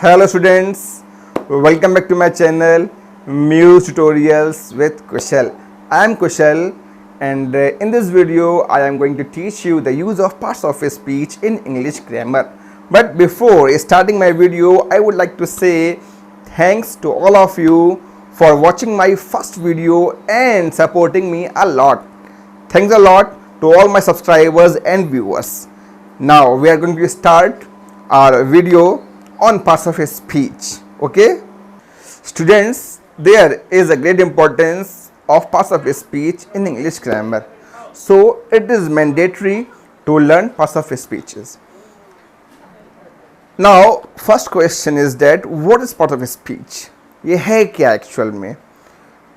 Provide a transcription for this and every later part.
Hello students, welcome back to my channel Muse Tutorials with Kushal. I am Kushal and in this video I am going to teach you the use of parts of speech in English grammar. But before starting my video, I would like to say thanks to all of you for watching my first video and supporting me a lot. Thanks a lot to all my subscribers and viewers. Now we are going to start our video on parts of speech. Okay, students, there is a great importance of parts of speech in English grammar, so it is mandatory to learn parts of speeches. Now first question is that what is part of speech? ये है क्या actual में?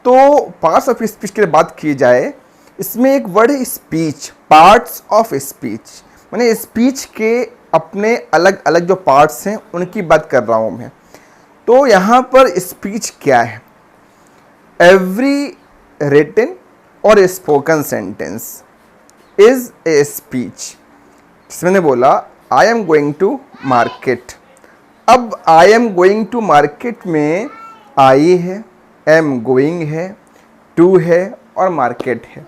तो parts of speech की बात की जाए, इसमें एक वर्ड है स्पीच, पार्ट्स ऑफ स्पीच, माने स्पीच के अपने अलग अलग जो पार्ट्स हैं उनकी बात कर रहा हूँ मैं. तो यहाँ पर स्पीच क्या है? एवरी रिटन और spoken sentence is a speech. मैंने बोला I am going to market. अब I am going to market में आई है, एम गोइंग है, टू है और मार्केट है.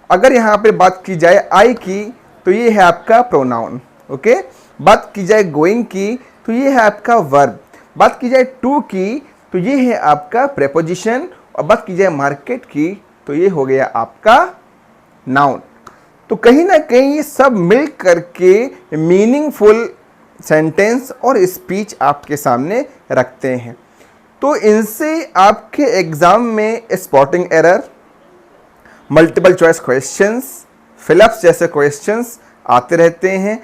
अगर यहाँ पे बात की जाए आई की तो ये है आपका प्रोनाउन. ओके, बात की जाए गोइंग की तो ये है आपका वर्ब. बात की जाए टू की तो ये है आपका प्रेपोजिशन और बात की जाए मार्केट की तो ये हो गया आपका नाउन. तो कहीं ना कहीं ये सब मिल करके मीनिंगफुल सेंटेंस और स्पीच आपके सामने रखते हैं. तो इनसे आपके एग्जाम में spotting error, multiple choice questions, fill-ups जैसे क्वेश्चंस आते रहते हैं.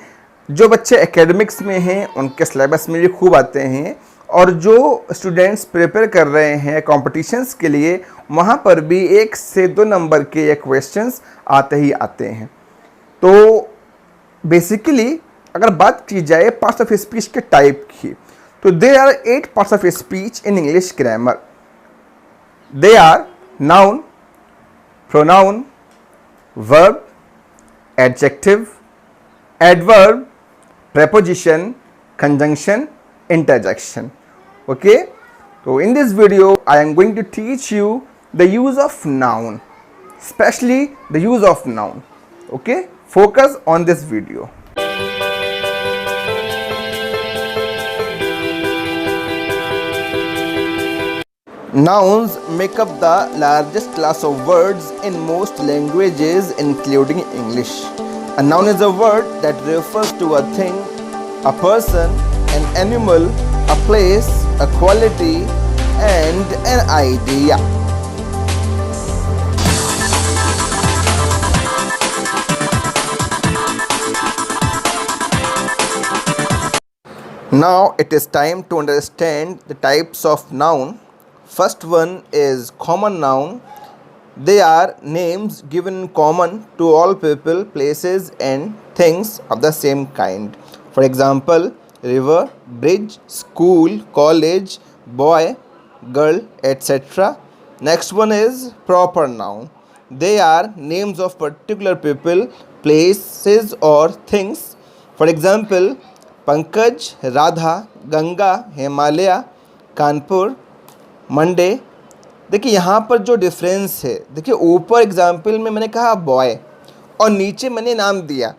जो बच्चे एकेडमिक्स में हैं उनके सिलेबस में भी खूब आते हैं और जो स्टूडेंट्स प्रिपेयर कर रहे हैं कॉम्पिटिशन्स के लिए वहाँ पर भी 1 से 2 नंबर के ये क्वेश्चंस आते ही आते हैं. तो बेसिकली अगर बात की जाए पार्ट्स ऑफ स्पीच के टाइप की, तो they are 8 parts of speech in English grammar. They are noun, pronoun, verb, adjective, adverb, preposition, conjunction, interjection. Okay, so in this video I am going to teach you the use of noun, especially the use of noun. Okay, focus on this video. Nouns make up the largest class of words in most languages including English. A noun is a word that refers to a thing, a person, an animal, a place, a quality, and an idea. Now it is time to understand the types of noun. First one is common noun. They are names given in common to all people, places and things of the same kind. For example, river, bridge, school, college, boy, girl, etc. Next one is proper noun. They are names of particular people, places or things. For example, Pankaj, Radha, Ganga, Himalaya, Kanpur, Monday. देखिए यहाँ पर जो difference है, देखिए ऊपर example में मैंने कहा बॉय और नीचे मैंने नाम दिया.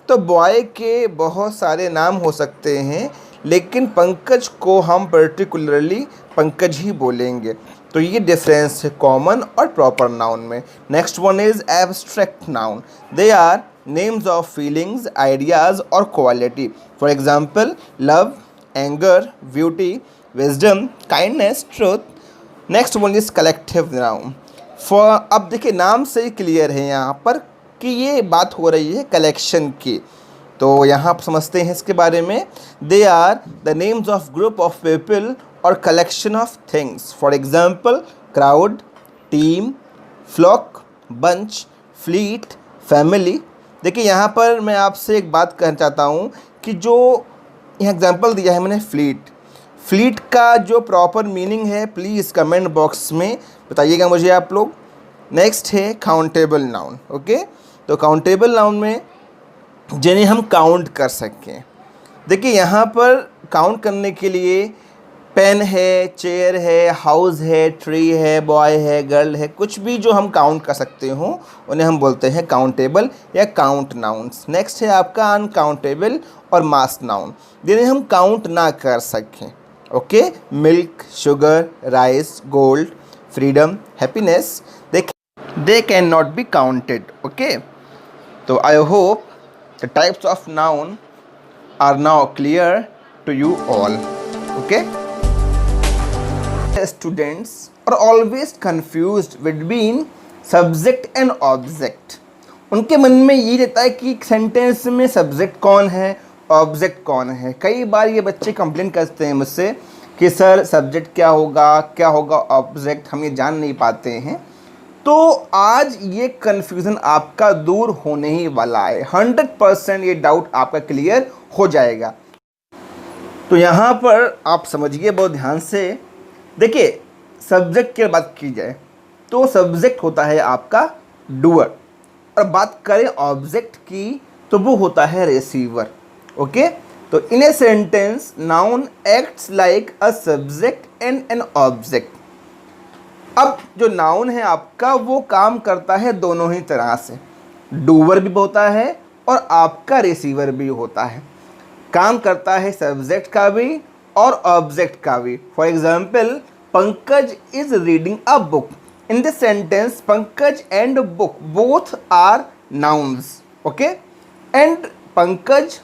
तो बॉय के बहुत सारे नाम हो सकते हैं लेकिन पंकज को हम पर्टिकुलरली पंकज ही बोलेंगे. तो ये डिफरेंस है कॉमन और प्रॉपर नाउन में. Next one is abstract noun. They are names of feelings, ideas और quality. For example love, anger, beauty, wisdom, kindness, truth. Next one is collective noun. अब देखिए नाम से ही क्लियर है यहाँ पर कि ये बात हो रही है कलेक्शन की. तो यहाँ आप समझते हैं इसके बारे में. They are the names of group of people और collection of things. For example crowd, team, flock, bunch, fleet, family. देखिए यहाँ पर मैं आपसे एक बात कहना चाहता हूँ कि जो यहाँ एग्जाम्पल दिया है मैंने फ्लीट, फ्लीट का जो प्रॉपर मीनिंग है प्लीज़ कमेंट बॉक्स में बताइएगा मुझे आप लोग. नेक्स्ट है काउंटेबल नाउन. ओके, तो काउंटेबल नाउन में जिन्हें हम काउंट कर सकें. देखिए यहाँ पर काउंट करने के लिए पेन है, चेयर है, हाउस है, ट्री है, बॉय है, गर्ल है, कुछ भी जो हम काउंट कर सकते हो उन्हें हम बोलते हैं काउंटेबल या काउंट नाउन्स। नेक्स्ट है आपका अनकाउंटेबल और मास नाउन, जिन्हें हम काउंट ना कर सकें। Okay, milk, sugar, rice, gold, freedom, happiness, they can not be counted. Okay, तो I hope the types of noun are now clear to you all. Okay, students are always confused between subject and object। उनके मन में ये रहता है कि sentence में subject कौन है, ऑब्जेक्ट कौन है। कई बार ये बच्चे कंप्लेन करते हैं मुझसे कि सर सब्जेक्ट क्या होगा ऑब्जेक्ट, हम ये जान नहीं पाते हैं। तो आज ये कन्फ्यूज़न आपका दूर होने ही वाला है। 100% ये डाउट आपका क्लियर हो जाएगा। तो यहाँ पर आप समझिए बहुत ध्यान से। देखिए, सब्जेक्ट की बात की जाए तो सब्जेक्ट होता है आपका डूअर, और बात करें ऑब्जेक्ट की तो वो होता है रिसीवर। ओके, तो in a sentence noun acts like a subject and an object. अब जो नाउन है आपका वो काम करता है दोनों ही तरह से, डूअर भी होता है और आपका रिसीवर भी होता है। काम करता है सब्जेक्ट का भी और ऑब्जेक्ट का भी। For example, Pankaj is reading a book. In this sentence Pankaj and book both are nouns. Okay, and Pankaj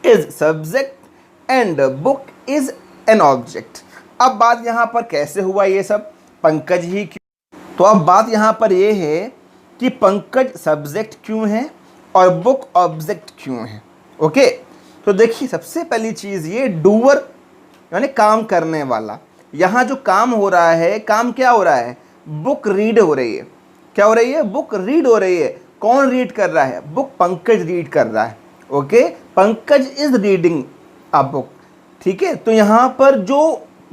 is subject and book is an object. अब बात यहाँ पर कैसे हुआ ये सब, पंकज ही क्यों? तो अब बात यहाँ पर ये है कि पंकज सब्जेक्ट क्यों है और बुक ऑब्जेक्ट क्यों है। ओके, तो देखिए सबसे पहली चीज़ ये डूअर यानी काम करने वाला। यहाँ जो काम हो रहा है, काम क्या हो रहा है, बुक रीड हो रही है। क्या हो रही है, बुक रीड हो रही है। कौन रीड कर रहा है, बुक पंकज रीड कर रहा है। Okay, Pankaj is reading a book. ठीक है, तो यहाँ पर जो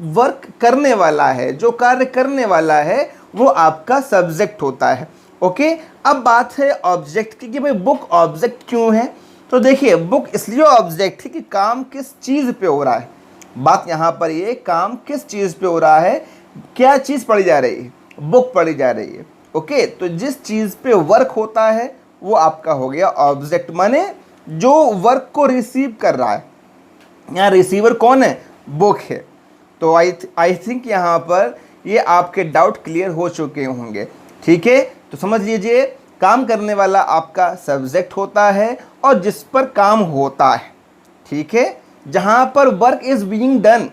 वर्क करने वाला है, जो कार्य करने वाला है, वो आपका सब्जेक्ट होता है। ओके, अब बात है ऑब्जेक्ट की कि भाई बुक ऑब्जेक्ट क्यों है। तो देखिए, बुक इसलिए ऑब्जेक्ट है कि काम किस चीज़ पे हो रहा है। बात यहाँ पर ये, काम किस चीज़ पे हो रहा है, क्या चीज़ पढ़ी जा रही है, बुक पढ़ी जा रही है। ओके, तो जिस चीज़ पे वर्क होता है वो आपका हो गया ऑब्जेक्ट, माने जो वर्क को रिसीव कर रहा है। यहाँ रिसीवर कौन है, बुक है। तो आई थिंक यहाँ पर ये आपके डाउट क्लियर हो चुके होंगे। ठीक है, तो समझ लीजिए, काम करने वाला आपका सब्जेक्ट होता है और जिस पर काम होता है। ठीक है, जहाँ पर वर्क इज बीइंग डन,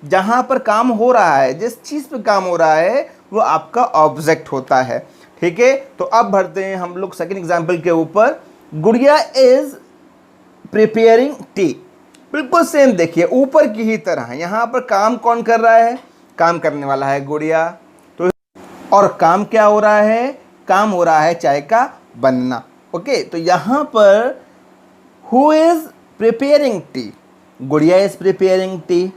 जहाँ पर काम हो रहा है, जिस चीज़ पे काम हो रहा है वो आपका ऑब्जेक्ट होता है। ठीक है, तो अब बढ़ते हैं हम लोग सेकंड एग्जांपल के ऊपर। गुड़िया इज प्रिपेयरिंग टी। बिल्कुल सेम देखिए, ऊपर की ही तरह यहाँ पर काम कौन कर रहा है, काम करने वाला है गुड़िया। तो और काम क्या हो रहा है, काम हो रहा है चाय का बनना। ओके, तो यहाँ पर हु इज प्रिपेयरिंग टी, गुड़िया इज प्रिपेयरिंग टी।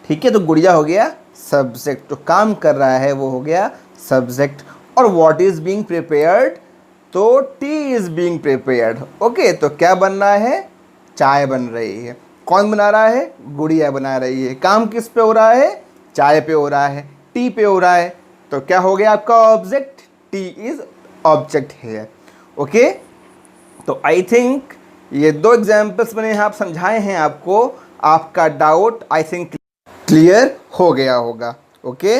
ठीक है, तो गुड़िया हो गया सब्जेक्ट, तो काम कर रहा है वो हो गया सब्जेक्ट। और व्हाट इज बीइंग प्रिपेयर्ड, तो T is being prepared. Okay, तो क्या बन रहा है, चाय बन रही है। कौन बना रहा है, गुड़िया बना रही है। काम किस पे हो रहा है, चाय पे हो रहा है, टी पे हो रहा है। तो क्या हो गया आपका ऑब्जेक्ट, टी इज ऑब्जेक्ट है। ओके, तो आई थिंक ये दो एग्जाम्पल्स मैंने यहाँ समझाए हैं आपको, आपका डाउट आई थिंक क्लियर हो गया होगा। ओके।